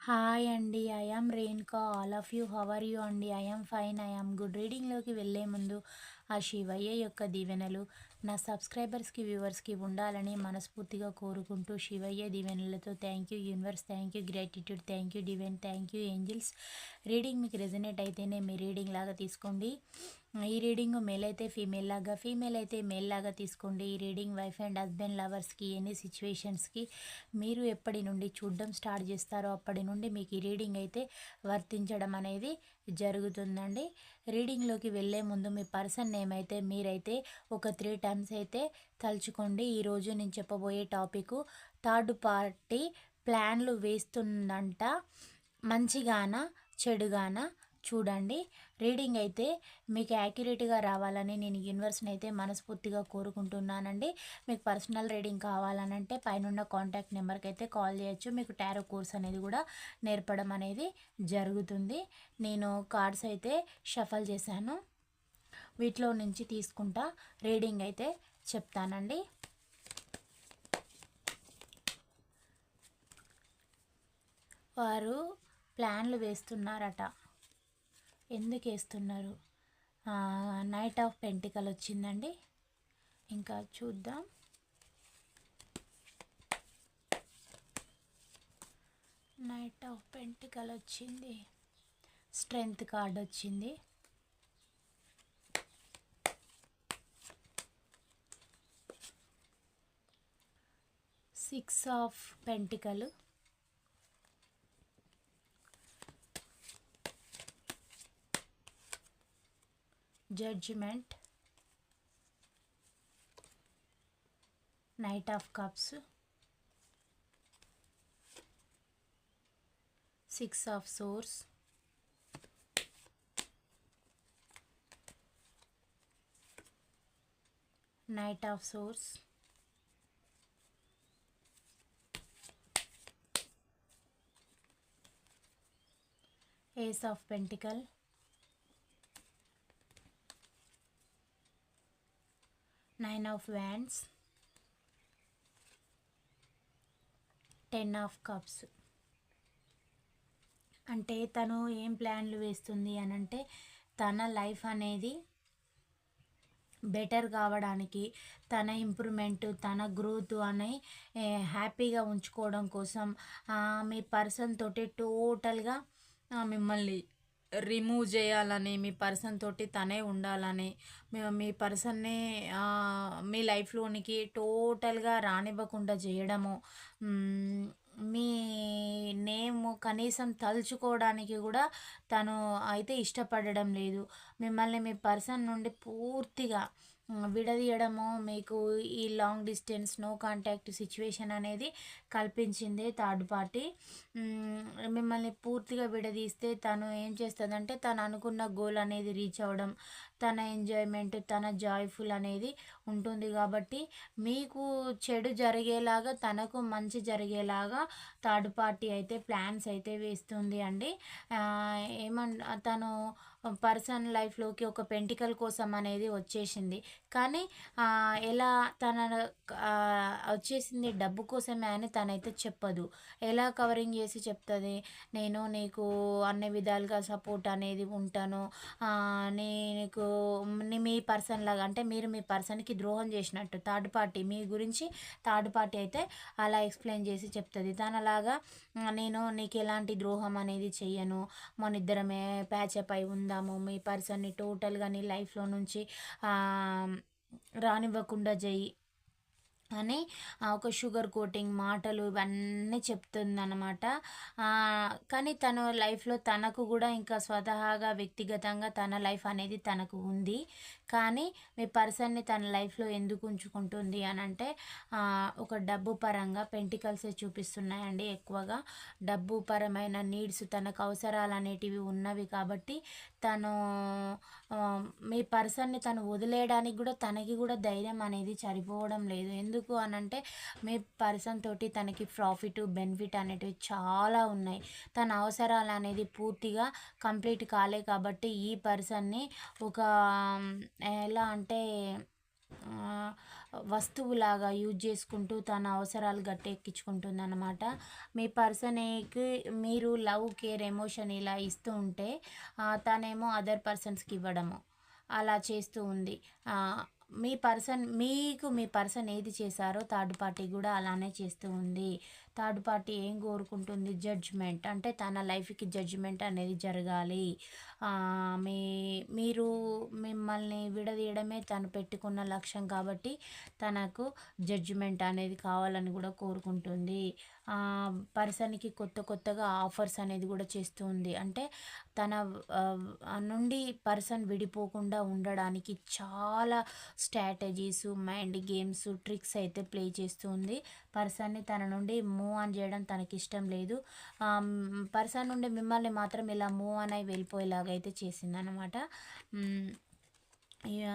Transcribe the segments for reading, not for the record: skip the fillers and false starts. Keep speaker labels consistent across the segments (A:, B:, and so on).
A: Hi అండి. I am Renuka. All of you how are you అండి? I am fine. I am good. రీడింగ్లోకి వెళ్ళే ముందు ఆ శివయ్య యొక్క దీవెనలు నా సబ్స్క్రైబర్స్కి వ్యూవర్స్కి ఉండాలని మనస్ఫూర్తిగా కోరుకుంటూ, శివయ్య దీవెనలతో thank you universe, thank you gratitude, thank you divine, thank you angels. Reading మీకు రెజనేట్ అయితేనే మీ రీడింగ్ లాగా తీసుకోండి. ఈ రీడింగ్ మేల్ అయితే ఫీమేల్ లాగా, ఫీమేల్ అయితే మేల్ లాగా తీసుకోండి. ఈ రీడింగ్ వైఫ్ అండ్ హస్బెండ్ లవర్స్కి, ఎనీ సిచ్యువేషన్స్కి మీరు ఎప్పటి నుండి చూడడం స్టార్ట్ చేస్తారో అప్పటి నుండి మీకు ఈ రీడింగ్ అయితే వర్తించడం అనేది జరుగుతుందండి. రీడింగ్లోకి వెళ్ళే ముందు మీ పర్సన్ నేమ్ అయితే మీరైతే ఒక 3 టైమ్స్ అయితే తలుచుకోండి. ఈరోజు నేను చెప్పబోయే టాపిక్, థర్డ్ పార్టీ ప్లాన్లు వేస్తుందంట, మంచిగానా చెడుగానా చూడండి. రీడింగ్ అయితే మీకు యాక్యురేట్గా రావాలని నేను యూనివర్స్ని అయితే మనస్ఫూర్తిగా కోరుకుంటున్నానండి. మీకు పర్సనల్ రీడింగ్ కావాలనంటే పైన కాంటాక్ట్ నెంబర్కి అయితే కాల్ చేయొచ్చు. మీకు టారో కోర్స్ అనేది కూడా నేర్పడం అనేది జరుగుతుంది. నేను కార్డ్స్ అయితే షఫల్ చేశాను, వీటిలో నుంచి తీసుకుంటా రీడింగ్ అయితే చెప్తానండి. వారు ప్లాన్లు వేస్తున్నారట. ఎందుకు వేస్తున్నారు? నైట్ ఆఫ్ పెంటికల్ వచ్చిందండి. ఇంకా చూద్దాం. నైట్ ఆఫ్ పెంటికల్ వచ్చింది, స్ట్రెంగ్త్ కార్డ్ వచ్చింది, six of pentacle, judgement, knight of cups, six of swords, knight of swords, ace of pentacle, nine of wands, 10 of cups. అంటే తను ఏం ప్లాన్లు వేస్తుంది అనంటే, తన లైఫ్ అనేది బెటర్ కావడానికి, తన ఇంప్రూవ్మెంట్, తన గ్రోత్ అని హ్యాపీగా ఉంచుకోవడం కోసం మీ పర్సన్ తోటి టోటల్గా మిమ్మల్ని రిమూవ్ చేయాలని, మీ పర్సన్ తోటి తనే ఉండాలని, మీ పర్సన్ని మీ లైఫ్లోనికి టోటల్గా రానివ్వకుండా చేయడము, మీ నేమ్ కనీసం తలుచుకోవడానికి కూడా తను అయితే ఇష్టపడడం లేదు. మిమ్మల్ని మీ పర్సన్ నుండి పూర్తిగా విడదీయడము, మీకు ఈ long distance no contact situation అనేది కల్పించింది థర్డ్ పార్టీ. మిమ్మల్ని పూర్తిగా విడదీస్తే తను ఏం చేస్తుందంటే, తను అనుకున్న గోల్ అనేది రీచ్ అవ్వడం, తన ఎంజాయ్మెంట్, తన జాయ్ఫుల్ అనేది ఉంటుంది. కాబట్టి మీకు చెడు జరిగేలాగా, తనకు మంచి జరిగేలాగా థర్డ్ పార్టీ అయితే ప్లాన్స్ అయితే వేస్తుంది అండి. తను పర్సన్ లైఫ్లోకి ఒక పెంటికల్ కోసం అనేది వచ్చేసింది. కానీ ఎలా తన వచ్చేసింది డబ్బు కోసమే అని తనైతే చెప్పదు. ఎలా కవరింగ్ చేసి చెప్తుంది? నేను నీకు అన్ని విధాలుగా సపోర్ట్ అనేది ఉంటాను, నీకు మీ పర్సన్ లాగా, అంటే మీరు మీ పర్సన్కి ద్రోహం చేసినట్టు థర్డ్ పార్టీ మీ గురించి థర్డ్ పార్టీ అయితే అలా ఎక్స్ప్లెయిన్ చేసి చెప్తుంది. తనలాగా నేను నీకు ఎలాంటి ద్రోహం అనేది చెయ్యను, మన ఇద్దరమే ప్యాచప్ అయి ఉందాము, మీ పర్సన్ని టోటల్గా నీ లైఫ్లో నుంచి రానివ్వకుండా చెయ్యి అని ఒక షుగర్ కోటింగ్ మాటలు ఇవన్నీ చెప్తుందన్నమాట. కానీ తన లైఫ్లో తనకు కూడా ఇంకా స్వతహాగా వ్యక్తిగతంగా తన లైఫ్ అనేది తనకు ఉంది. కానీ మీ పర్సన్ని తన లైఫ్లో ఎందుకు ఉంచుకుంటుంది అని అంటే, ఒక డబ్బు పరంగా పెంటికల్సే చూపిస్తున్నాయండి. ఎక్కువగా డబ్బు పరమైన నీడ్స్, తనకు అవసరాలు అనేటివి ఉన్నవి కాబట్టి తను మీ పర్సన్ని తను వదిలేయడానికి కూడా తనకి కూడా ధైర్యం అనేది సరిపోవడం లేదు. ఎందుకు అనంటే, మీ పర్సన్ తోటి తనకి ప్రాఫిట్ బెనిఫిట్ అనేటివి చాలా ఉన్నాయి. తన అవసరాలు అనేది పూర్తిగా కంప్లీట్ కాలే కాబట్టి ఈ పర్సన్ని ఒక ఎలా అంటే వస్తువులాగా యూజ్ చేసుకుంటూ తన అవసరాలు గట్టెక్కించుకుంటుందన్నమాట. మీ పర్సన్‌కి మీరు లవ్, కేర్, ఎమోషన్ ఇలా ఇస్తూ ఉంటే తనేమో అదర్ పర్సన్స్‌కి ఇవ్వడము అలా చేస్తూ ఉంది. మీ పర్సన్ ఏది చేశారో థర్డ్ పార్టీ కూడా అలానే చేస్తూ ఉంది. థర్డ్ పార్టీ ఏం కోరుకుంటుంది? జడ్జ్‌మెంట్. అంటే తన లైఫ్‌కి జడ్జ్‌మెంట్ అనేది జరగాలి. ఆహ్, మీ మీరు మిమ్మల్ని విడదీయడమే తను పెట్టుకున్న లక్ష్యం కాబట్టి తనకు జడ్జ్‌మెంట్ అనేది కావాలని కూడా కోరుకుంటుంది. పర్సన్‌కి కొత్తగా ఆఫర్స్ అనేది కూడా చేస్తూ ఉంది. అంటే తన నుండి పర్సన్ విడిపోకుండా ఉండడానికి చాలా స్ట్రాటజీస్, మైండ్ గేమ్స్, ట్రిక్స్ అయితే ప్లే చేస్తూ ఉంది. పర్సన్‌ని తన నుండి మూవ్ ఆన్ చేయడం తనకిష్టం లేదు. పర్సన్ నుండి మిమ్మల్ని మాత్రం ఇలా మూవ్ ఆన్ అయ్యి వెళ్ళిపోయేలాగా అయితే చేసిందనమాట. ఇగ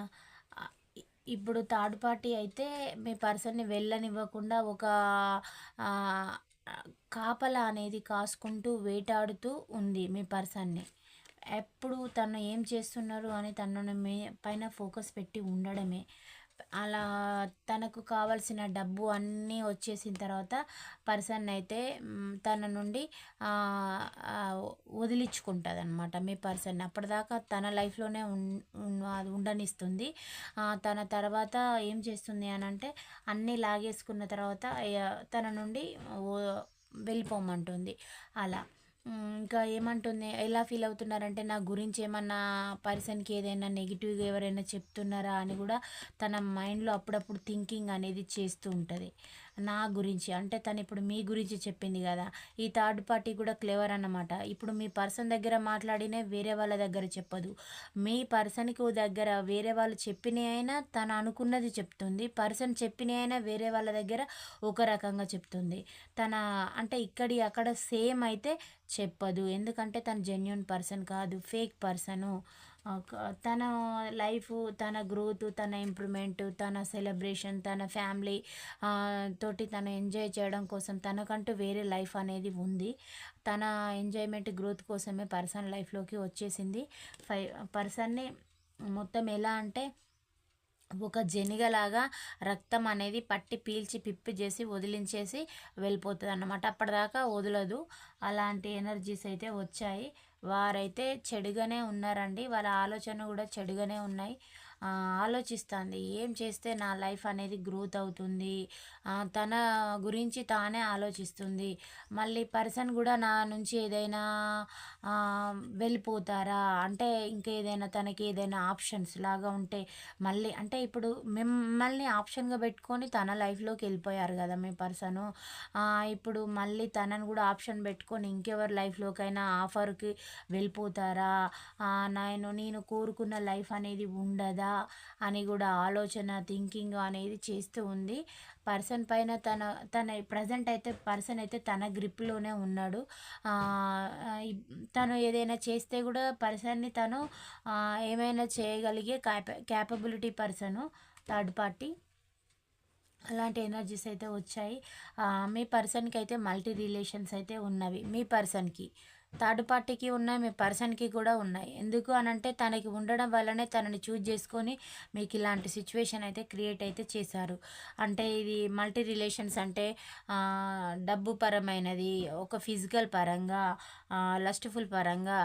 A: ఇప్పుడు థర్డ్ పార్టీ అయితే మీ పర్సన్‌ని వెళ్ళనివ్వకుండా ఒక ఆహ్, కాపలా అనేది కాసుకుంటూ వేటాడుతూ ఉంది మీ పర్సన్‌ని. ఎప్పుడు తను ఏం చేస్తున్నారు అని తనని పైన ఫోకస్ పెట్టి ఉండడమే. అలా తనకు కావాల్సిన డబ్బు అన్నీ వచ్చేసిన తర్వాత పర్సన్ అయితే తన నుండి వదిలించుకుంటుందన్నమాట మీ పర్సన్. అప్పటిదాకా తన లైఫ్‌లోనే అది ఉండనిస్తుంది. తన తర్వాత ఏం చేస్తుంది అనంటే అన్నీ లాగేసుకున్న తర్వాత తన నుండి ఓ వెళ్ళిపోమంటుంది అలా. ఇంకా ఏమంటుంది? ఎలా ఫీల్ అవుతున్నారంటే నా గురించి ఏమన్నా పర్సన్‌కి ఏదైనా నెగెటివ్‌గా ఎవరైనా చెప్తున్నారా అని కూడా తన మైండ్‌లో అప్పుడప్పుడు థింకింగ్ అనేది చేస్తూ ఉంటది. నా గురించి అంటే తను ఇప్పుడు మీ గురించి చెప్పింది కదా! ఈ థర్డ్ పార్టీ కూడా క్లెవర్ అన్నమాట. ఇప్పుడు మీ పర్సన్ దగ్గర మాట్లాడినయి వేరే వాళ్ళ దగ్గర చెప్పదు. మీ పర్సన్‌కి దగ్గర వేరే వాళ్ళు చెప్పినయి అయినా తను అనుకున్నది చెప్తుంది. పర్సన్ చెప్పినయి అయినా వేరే వాళ్ళ దగ్గర ఒక రకంగా చెప్తుంది. తన అంటే ఇక్కడియి అక్కడ సేమ్ అయితే చెప్పదు. ఎందుకంటే తను జెన్యూన్ పర్సన్ కాదు. Fake person. తన లైఫు, తన గ్రోత్, తన ఇంప్రూవ్‌మెంట్, తన సెలబ్రేషన్, తన ఫ్యామిలీ తోటి తను ఎంజాయ్ చేయడం కోసం తనకంటూ వేరే లైఫ్ అనేది ఉంది. తన ఎంజాయ్‌మెంట్, గ్రోత్ కోసమే పర్సన్ లైఫ్‌లోకి వచ్చేసింది. పర్సన్‌ని మొత్తం ఎలా అంటే ఒక జెనిగలాగా రక్తం అనేది పట్టి పీల్చి పిప్పి చేసి వదిలించేసి వెళ్ళిపోతుందన్నమాట. అప్పటిదాకా వదలదు. అలాంటి ఎనర్జీస్ అయితే వచ్చాయి. వారైతే చెడుగానే ఉన్నారండి. వాళ్ళ ఆలోచన కూడా చెడుగానే ఉన్నాయి. ఆలోచిస్తుంది ఏం చేస్తే నా లైఫ్ అనేది గ్రోత్ అవుతుంది. తన గురించి తానే ఆలోచిస్తుంది. మళ్ళీ పర్సన్ కూడా నా నుంచి ఏదైనా వెళ్ళిపోతారా? అంటే ఇంకేదైనా తనకి ఏదైనా ఆప్షన్స్ లాగా ఉంటే మళ్ళీ అంటే ఇప్పుడు మిమ్మల్ని ఆప్షన్‌గా పెట్టుకొని తన లైఫ్‌లోకి వెళ్ళిపోయారు కదా మీ పర్సను. ఇప్పుడు మళ్ళీ తనని కూడా ఆప్షన్ పెట్టుకొని ఇంకెవరి లైఫ్‌లోకైనా ఆఫర్‌కి వెళ్ళిపోతారా? నేను కోరుకున్న లైఫ్ అనేది ఉండదా? అని కూడా ఆలోచన, థింకింగ్ అనేది చేస్తూ ఉంది. పర్సన్ పైన తన ప్రెజెంట్ అయితే పర్సన్ అయితే తన గ్రిప్‌లోనే ఉన్నాడు. తను ఏదైనా చేస్తే కూడా పర్సన్‌ని తను ఏమైనా చేయగలిగే క్యాపబిలిటీ పర్సను థర్డ్ పార్టీ. అలాంటి ఎనర్జీస్ అయితే వచ్చాయి. మీ పర్సన్‌కి అయితే మల్టీ రిలేషన్స్ అయితే ఉన్నవి. మీ పర్సన్‌కి. థర్డ్ పార్టీకి ఉన్నాయి. మీ పర్సన్‌కి కూడా ఉన్నాయి. ఎందుకు అనంటే తనకి ఉండడం వల్లనే తనని చూజ్ చేసుకొని మీకు ఇలాంటి సిట్యుయేషన్ అయితే క్రియేట్ అయితే చేశారు. అంటే ఇది మల్టీ రిలేషన్స్ అంటే డబ్బు పరమైనది, ఒక ఫిజికల్ పరంగా, లస్ట్‌ఫుల్ పరంగా,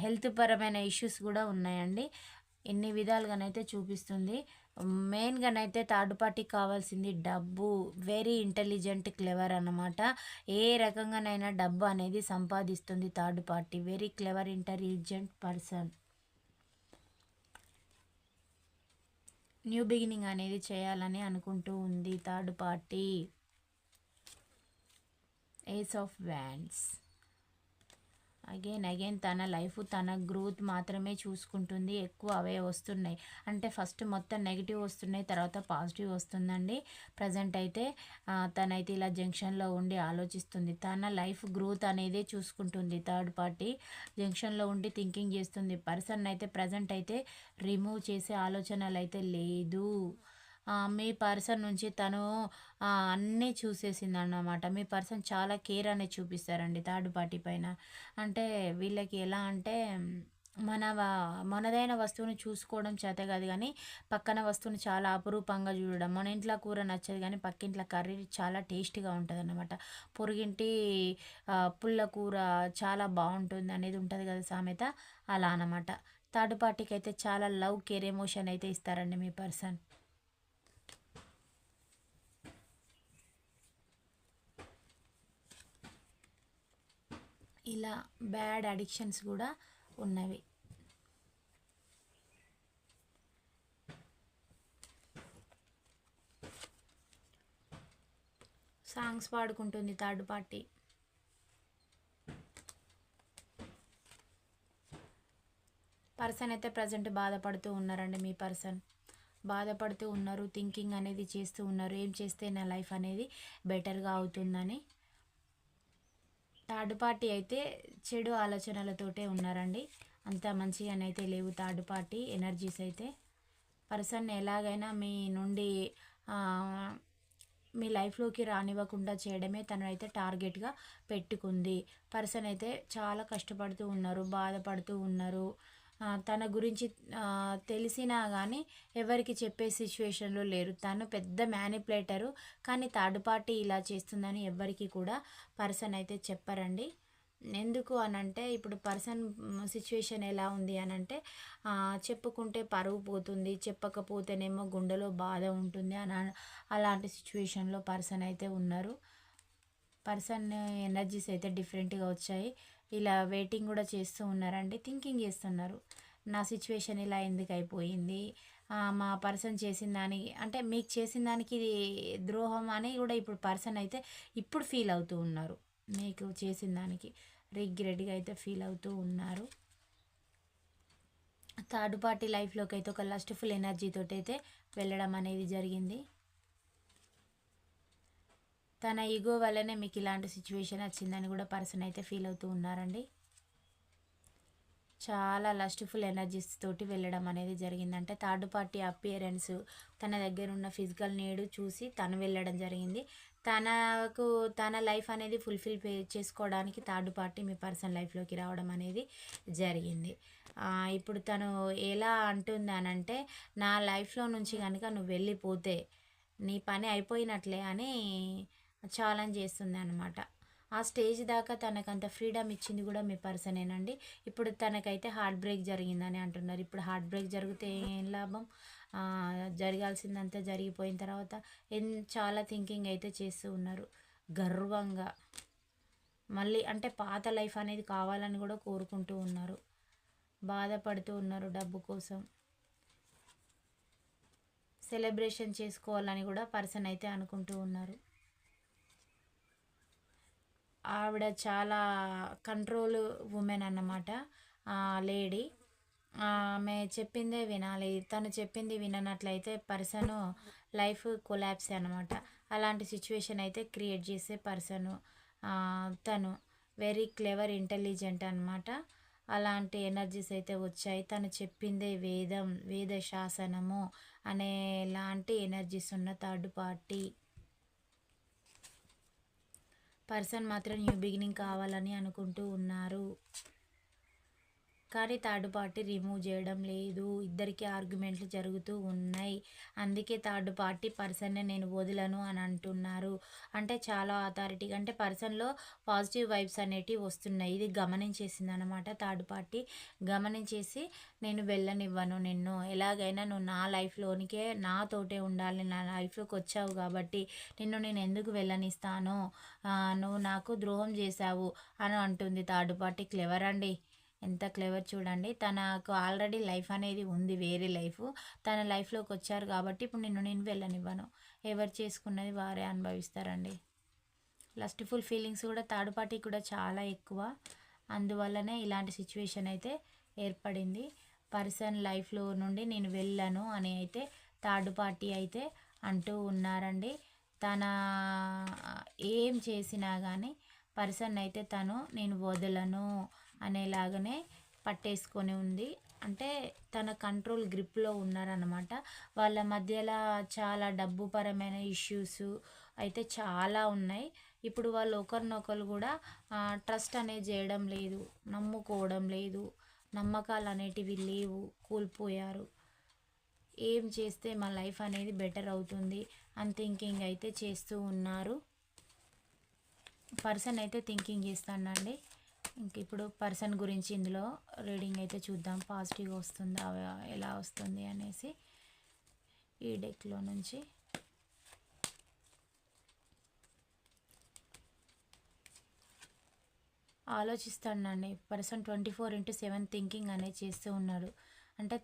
A: హెల్త్ పరమైన ఇష్యూస్ కూడా ఉన్నాయండి. ఎన్ని విధాలుగానైతే చూపిస్తుంది. మెయిన్‌గానైతే థర్డ్ పార్టీకి కావాల్సింది డబ్బు. వెరీ ఇంటెలిజెంట్, క్లెవర్ అన్నమాట. ఏ రకంగానైనా డబ్బు అనేది సంపాదిస్తుంది third party. Very clever, intelligent person. New beginning అనేది చేయాలని అనుకుంటూ ఉంది third party. Ace of wands. Again తన లైఫ్, తన గ్రోత్ మాత్రమే చూసుకుంటుంది. ఎక్కువ అవే వస్తున్నాయి. అంటే ఫస్ట్ మొత్తం నెగిటివ్ వస్తున్నాయి. తర్వాత పాజిటివ్ వస్తుందండి. ప్రజెంట్ అయితే తనైతే ఇలా జంక్షన్‌లో ఉండి ఆలోచిస్తుంది. తన లైఫ్ గ్రోత్ అనేదే చూసుకుంటుంది థర్డ్ పార్టీ. జంక్షన్‌లో ఉండి థింకింగ్ చేస్తుంది. పర్సన్ అయితే ప్రజెంట్ అయితే రిమూవ్ చేసే ఆలోచనలు అయితే లేదు. మీ పర్సన్ నుంచి తను అన్నీ చూసేసిందన్నమాట. మీ పర్సన్ చాలా కేర్ అనేది చూపిస్తారండి థర్డ్ పార్టీ పైన. అంటే వీళ్ళకి ఎలా అంటే మనదైన వస్తువుని చూసుకోవడం చేత కాదు కానీ పక్కన వస్తువుని చాలా అపురూపంగా చూడడం. మన ఇంట్లో కూర నచ్చదు కానీ పక్కింట్లో కర్రీ చాలా టేస్టీగా ఉంటుందన్నమాట. పొరుగింటి పుల్ల కూర చాలా బాగుంటుంది అనేది ఉంటుంది కదా సామెత, అలా అన్నమాట. థర్డ్ పార్టీకి అయితే చాలా లవ్, కేర్, ఎమోషన్ అయితే ఇస్తారండి మీ పర్సన్. ఇలా బ్యాడ్ అడిక్షన్స్ కూడా ఉన్నవి. సాంగ్స్ పాడుకుంటుంది థర్డ్ పార్టీ. పర్సన్ అయితే ప్రజెంట్ బాధపడుతూ ఉన్నారండి మీ పర్సన్. బాధపడుతూ ఉన్నారు, థింకింగ్ అనేది చేస్తూ ఉన్నారు, ఏం చేస్తే నా లైఫ్ అనేది బెటర్గా అవుతుందని. థర్డ్ పార్టీ అయితే చెడు ఆలోచనలతోటే ఉన్నారండి. అంత మంచిగానైతే లేవు థర్డ్ పార్టీ ఎనర్జీస్ అయితే. పర్సన్ ఎలాగైనా మీ నుండి మీ లైఫ్లోకి రానివ్వకుండా చేయడమే తను అయితే టార్గెట్గా పెట్టుకుంది. పర్సన్ అయితే చాలా కష్టపడుతూ ఉన్నారు, బాధపడుతూ ఉన్నారు. తన గురించి తెలిసినా కానీ ఎవరికి చెప్పే సిచ్యువేషన్లో లేరు. తను పెద్ద మ్యానిపులేటరు, కానీ థర్డ్ పార్టీ ఇలా చేస్తుందని ఎవ్వరికి కూడా పర్సన్ అయితే చెప్పరండి. ఎందుకు అనంటే ఇప్పుడు పర్సన్ సిచ్యువేషన్ ఎలా ఉంది అనంటే చెప్పుకుంటే పరువు పోతుంది, చెప్పకపోతేనేమో గుండెలో బాధ ఉంటుంది అలాంటి సిచ్యువేషన్లో పర్సన్ అయితే ఉన్నారు. పర్సన్ ఎనర్జీస్ అయితే డిఫరెంట్గా వచ్చాయి. ఇలా వెయిటింగ్ కూడా చేస్తూ ఉన్నారండి, థింకింగ్ చేస్తున్నారు. నా సిచ్యువేషన్ ఇలా ఎందుకు అయిపోయింది, మా పర్సన్ చేసిన దానికి అంటే మీకు చేసిన దానికి ఇది ద్రోహం అని కూడా ఇప్పుడు పర్సన్ అయితే ఇప్పుడు ఫీల్ అవుతూ ఉన్నారు. మీకు చేసిన దానికి రిగ్రెట్గా అయితే ఫీల్ అవుతూ ఉన్నారు. థర్డ్ పార్టీ లైఫ్లోకి అయితే ఒక లస్ట్ఫుల్ ఎనర్జీతో అయితే వెళ్ళడం అనేది జరిగింది. తన ఈగో వల్లనే మీకు ఇలాంటి సిచ్యువేషన్ వచ్చిందని కూడా పర్సన్ అయితే ఫీల్ అవుతూ ఉన్నారండి. చాలా లస్ట్ఫుల్ ఎనర్జీస్ తోటి వెళ్ళడం అనేది జరిగిందంటే థర్డ్ పార్టీ అపియరెన్స్, తన దగ్గర ఉన్న ఫిజికల్ నీడ్ చూసి తను వెళ్ళడం జరిగింది. తన లైఫ్ అనేది ఫుల్ఫిల్ చేసుకోవడానికి థర్డ్ పార్టీ మీ పర్సన్ లైఫ్లోకి రావడం అనేది జరిగింది. ఇప్పుడు తను ఎలా అంటుంది అనంటే, నా లైఫ్లో నుంచి కనుక నువ్వు వెళ్ళిపోతే నీ పని అయిపోయినట్లే అని ఛాలెంజ్ చేస్తుంది అనమాట. ఆ స్టేజ్ దాకా తనకంత ఫ్రీడమ్ ఇచ్చింది కూడా మీ పర్సనేనండి. ఇప్పుడు తనకైతే హార్ట్ బ్రేక్ జరిగిందని అంటున్నారు. ఇప్పుడు హార్ట్ బ్రేక్ జరిగితే ఏం లాభం, జరగాల్సిందంతా జరిగిపోయిన తర్వాత చాలా థింకింగ్ అయితే చేస్తూ ఉన్నారు గర్వంగా. మళ్ళీ అంటే పాత లైఫ్ అనేది కావాలని కూడా కోరుకుంటూ ఉన్నారు, బాధపడుతూ ఉన్నారు డబ్బు కోసం. సెలబ్రేషన్ చేసుకోవాలని కూడా పర్సన్ అయితే అనుకుంటూ ఉన్నారు. ఆవిడ చాలా కంట్రోల్ ఉమెన్ అన్నమాట లేడీ. ఆమె చెప్పిందే వినాలి, తను చెప్పింది విననట్లయితే పర్సను లైఫ్ కొలాప్స్ అనమాట. అలాంటి సిచ్యువేషన్ అయితే క్రియేట్ చేసే పర్సను తను. వెరీ క్లెవర్, ఇంటెలిజెంట్ అనమాట. అలాంటి ఎనర్జీస్ అయితే వచ్చాయి. తను చెప్పిందే వేదం, వేద శాసనము అనేలాంటి ఎనర్జీస్ ఉన్న థర్డ్ పార్టీ పర్సన్ మాత్రం న్యూ బిగినింగ్ కావాలని అనుకుంటూ ఉన్నారు. కానీ థర్డ్ పార్టీ రిమూవ్ చేయడం లేదు. ఇద్దరికి ఆర్గ్యుమెంట్లు జరుగుతూ ఉన్నాయి. అందుకే థర్డ్ పార్టీ పర్సన్నే నేను వదలను అని అంటున్నారు. అంటే చాలా అథారిటీగా అంటే పర్సన్లో పాజిటివ్ వైబ్స్ అనేటివి వస్తున్నాయి. ఇది గమనించేసింది అనమాట థర్డ్ పార్టీ. గమనించేసి నేను వెళ్ళనివ్వను నిన్ను, ఎలాగైనా నువ్వు నా లైఫ్లోనికే నాతోటే ఉండాలి, నా లైఫ్లోకి వచ్చావు కాబట్టి నిన్ను నేను ఎందుకు వెళ్ళనిస్తాను, నువ్వు నాకు ద్రోహం చేశావు అని అంటుంది థర్డ్ పార్టీ. క్లెవర్ అండి, ఎంత క్లెవర్ చూడండి. తనకు ఆల్రెడీ లైఫ్ అనేది ఉంది, వేరే లైఫ్. తన లైఫ్లోకి వచ్చారు కాబట్టి ఇప్పుడు నేను వెళ్ళనివ్వను, ఎవరు చేసుకున్నది వారే అనుభవిస్తారండి. లస్ట్ఫుల్ ఫీలింగ్స్ కూడా థర్డ్ పార్టీ కూడా చాలా ఎక్కువ. అందువల్లనే ఇలాంటి సిచ్యువేషన్ అయితే ఏర్పడింది. పర్సన్ లైఫ్లో నుండి నేను వెళ్ళను అని అయితే థర్డ్ పార్టీ అయితే అంటూ ఉన్నారండి. తన ఏం చేసినా కానీ పర్సన్ అయితే తను నేను వదలను అనేలాగానే పట్టేసుకొని ఉంది. అంటే తన కంట్రోల్ గ్రిప్లో ఉన్నారనమాట. వాళ్ళ మధ్యలో చాలా డబ్బు పరమైన ఇష్యూస్ అయితే చాలా ఉన్నాయి. ఇప్పుడు వాళ్ళు ఒకరినొకరు కూడా ట్రస్ట్ అనేది చేయడం లేదు, నమ్ముకోవడం లేదు. నమ్మకాలు అనేటివి లేవు, కోల్పోయారు. ఏం చేస్తే మా లైఫ్ అనేది బెటర్ అవుతుంది అని థింకింగ్ అయితే చేస్తూ ఉన్నారు. పర్సన్ అయితే థింకింగ్ చేస్తానండి. ఇంక ఇప్పుడు పర్సన్ గురించి ఇందులో రీడింగ్ అయితే చూద్దాం. పాజిటివ్గా వస్తుందా, ఎలా వస్తుంది అనేసి ఈ డెక్లో నుంచి. ఆలోచిస్తానండి. పర్సన్ 24/7 థింకింగ్ అనేది చేస్తూ ఉన్నాడు. అంటే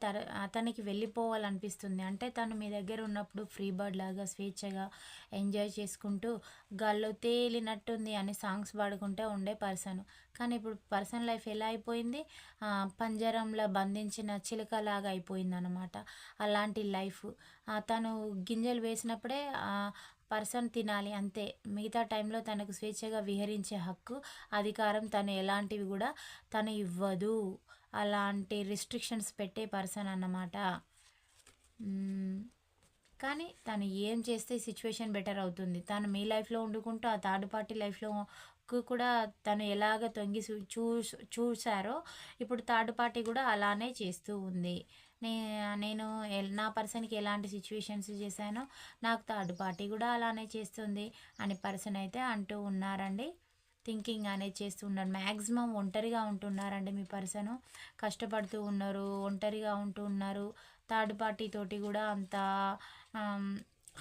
A: అతనికి వెళ్ళిపోవాలనిపిస్తుంది. అంటే తను మీ దగ్గర ఉన్నప్పుడు ఫ్రీ బర్డ్ లాగా స్వేచ్ఛగా ఎంజాయ్ చేసుకుంటూ గాల్లో తేలినట్టుంది అని సాంగ్స్ పాడుకుంటూ ఉండే పర్సన్. కానీ ఇప్పుడు పర్సన్ లైఫ్ ఎలా అయిపోయింది, పంజరంలో బంధించిన చిలుకలాగా అయిపోయింది అనమాట. అలాంటి లైఫ్. తను గింజలు వేసినప్పుడే పర్సన్ తినాలి అంతే. మిగతా టైంలో తనకు స్వేచ్ఛగా విహరించే హక్కు, అధికారం తను ఎలాంటివి కూడా తను ఇవ్వదు. అలాంటి రిస్ట్రిక్షన్స్ పెట్టే పర్సన్ అన్నమాట. కానీ తను ఏం చేస్తే సిచ్యువేషన్ బెటర్ అవుతుంది. తను మీ లైఫ్లో వండుకుంటూ ఆ థర్డ్ పార్టీ లైఫ్లో కూడా తను ఎలాగ తొంగి చూసారో ఇప్పుడు థర్డ్ పార్టీ కూడా అలానే చేస్తూ ఉంది. నేను నా పర్సన్కి ఎలాంటి సిచ్యువేషన్స్ చేశానో నాకు థర్డ్ పార్టీ కూడా అలానే చేస్తుంది అని పర్సన్ అయితే అంటూ ఉన్నారండి. థింకింగ్ అనేది చేస్తూ ఉన్నారు. మ్యాక్సిమం ఒంటరిగా ఉంటున్నారండి మీ పర్సను. కష్టపడుతూ ఉన్నారు, ఒంటరిగా ఉంటూ ఉన్నారు. థర్డ్ పార్టీ తోటి కూడా అంత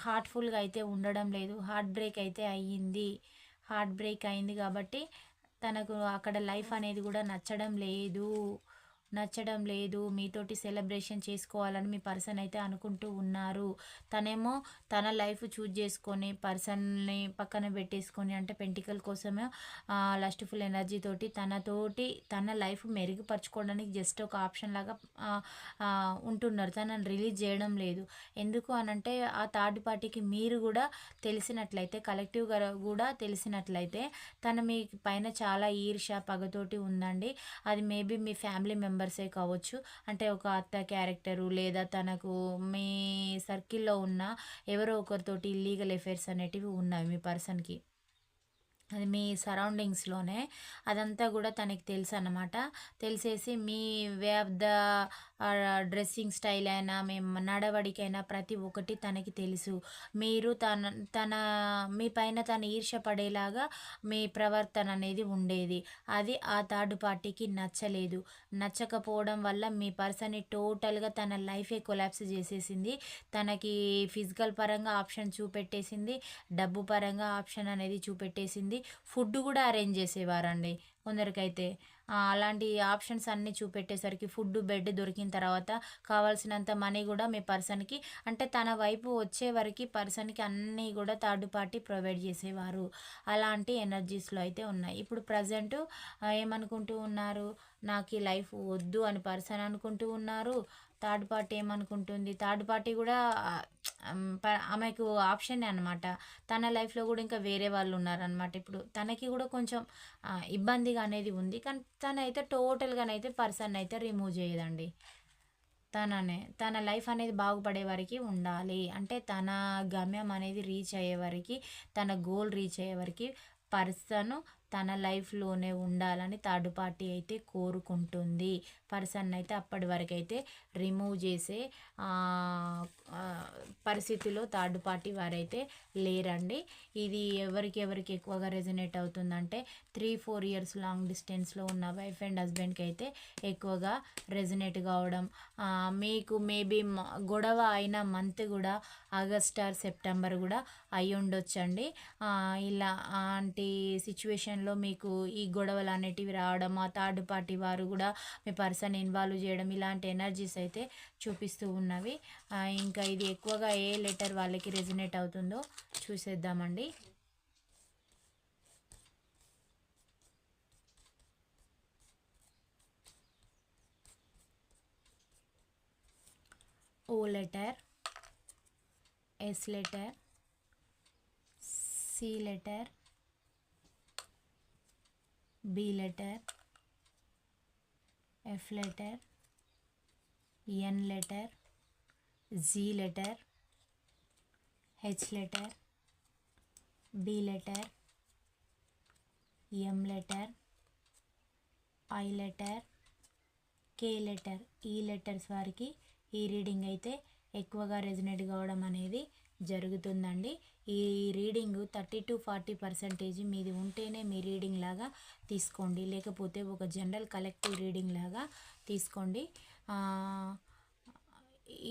A: హార్ట్ఫుల్గా అయితే ఉండడం లేదు. హార్ట్ బ్రేక్ అయితే అయ్యింది. హార్ట్ బ్రేక్ అయింది కాబట్టి తనకు అక్కడ లైఫ్ అనేది కూడా నచ్చడం లేదు. మీతోటి సెలబ్రేషన్ చేసుకోవాలని మీ పర్సన్ అయితే అనుకుంటూ ఉన్నారు. తనేమో తన లైఫ్ చూజ్ చేసుకొని పర్సన్ని పక్కన పెట్టేసుకొని, అంటే పెంటికల్ కోసమే లస్ట్ఫుల్ ఎనర్జీ తోటి తన లైఫ్ మెరుగుపరచుకోవడానికి జస్ట్ ఒక ఆప్షన్ లాగా ఉంటున్నారు. తనని రిలీజ్ చేయడం లేదు. ఎందుకు అనంటే ఆ థర్డ్ పార్టీకి మీరు కూడా తెలిసినట్లయితే, కలెక్టివ్గా కూడా తెలిసినట్లయితే తన మీ పైన చాలా ఈర్ష్య, పగతోటి ఉందండి. అది మేబీ మీ ఫ్యామిలీ మెంబర్సే కావచ్చు. అంటే ఒక అత్త క్యారెక్టరు, లేదా తనకు మీ సర్కిల్లో ఉన్న ఎవరో ఒకరితోటి ఇల్లీగల్ అఫైర్స్ అనేటివి ఉన్నాయి మీ పర్సన్కి. అది మీ సరౌండింగ్స్లోనే అదంతా కూడా తనకి తెలుసు అన్నమాట. తెలిసేసి మీ way of the dressing style అయినా, మీ నడవడికైనా ప్రతి ఒక్కటి తనకి తెలుసు. మీరు తన మీ పైన తను ఈర్ష్యపడేలాగా మీ ప్రవర్తన అనేది ఉండేది. అది ఆ థర్డ్ పార్టీకి నచ్చకపోవడం వల్ల మీ పర్సన్ని టోటల్గా తన లైఫే కొలాప్స్ చేసేసింది. తనకి ఫిజికల్ పరంగా ఆప్షన్ చూపెట్టేసింది, డబ్బు పరంగా ఆప్షన్ అనేది చూపెట్టేసింది. ఫుడ్ కూడా అరేంజ్ చేసేవారండి కొందరికైతే. అలాంటి ఆప్షన్స్ అన్నీ చూపెట్టేసరికి ఫుడ్, బెడ్ దొరికిన తర్వాత కావాల్సినంత మనీ కూడా మీ పర్సన్కి, అంటే తన వైపు వచ్చే వరకు పర్సన్కి అన్నీ కూడా థర్డ్ పార్టీ ప్రొవైడ్ చేసేవారు. అలాంటి ఎనర్జీస్లో అయితే ఉన్నాయి. ఇప్పుడు ప్రజెంట్ ఏమనుకుంటూ ఉన్నారు, నాకు ఈ లైఫ్ వద్దు అని పర్సన్ అనుకుంటూ ఉన్నారు. థర్డ్ పార్టీ ఏమనుకుంటుంది, థర్డ్ పార్టీ కూడా ఆమెకు ఆప్షన్ అనమాట. తన లైఫ్లో కూడా ఇంకా వేరే వాళ్ళు ఉన్నారనమాట. ఇప్పుడు తనకి కూడా కొంచెం ఇబ్బందిగా అనేది ఉంది. కానీ తనైతే టోటల్గానైతే పర్సన్ అయితే రిమూవ్ చేయదండి. తన లైఫ్ అనేది బాగుపడే వరకు ఉండాలి. అంటే తన గమ్యం అనేది రీచ్ అయ్యే వరకు, తన గోల్ రీచ్ అయ్యే వరకు పర్సన్ తన లైఫ్లోనే ఉండాలని థర్డ్ పార్టీ అయితే కోరుకుంటుంది. పర్సన్ అయితే అప్పటి వరకు అయితే రిమూవ్ చేసే పరిస్థితిలో థర్డ్ పార్టీ వారైతే లేరండి. ఇది ఎవరికి ఎక్కువగా రెజనేట్ అవుతుందంటే 3-4 ఇయర్స్ లాంగ్ డిస్టెన్స్లో ఉన్న వైఫ్ అండ్ హస్బెండ్కి అయితే ఎక్కువగా రెజనేట్ కావడం. మీకు మేబీ గొడవ అయిన మంత్ కూడా ఆగస్ట్ ఆర్ సెప్టెంబర్ కూడా అయి ఉండొచ్చండి. ఇలాంటి సిచ్యువేషన్లో మీకు ఈ గొడవలు అనేటివి రావడం, ఆ థర్డ్ పార్టీ వారు కూడా మీ పర్సన్ ఇన్వాల్వ్ చేయడం, ఇలాంటి ఎనర్జీస్ అయితే చూపిస్తూ ఉన్నవి. ఇంకా ఇది ఎక్కువగా ఏ లెటర్ వాళ్ళకి రెజనేట్ అవుతుందో చూసేద్దామండి. O letter, S letter, C letter, B letter, F letter, N letter, Z letter, H letter, B letter, M letter, I letter, K letter, ఈ లెటర్స్ వారికి ఈ రీడింగ్ అయితే ఎక్కువగా రెజనేట్ కావడం అనేది జరుగుతుందండి. ఈ రీడింగ్ 30-40% మీది ఉంటేనే మీ రీడింగ్ లాగా తీసుకోండి, లేకపోతే ఒక జనరల్ కలెక్టివ్ రీడింగ్ లాగా తీసుకోండి.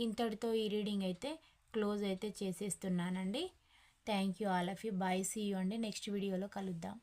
A: ఇంతటితో ఈ రీడింగ్ అయితే క్లోజ్ అయితే చేసేస్తున్నానండి. Thank you all of you. Bye, see you అండి. నెక్స్ట్ వీడియోలో కలుద్దాం.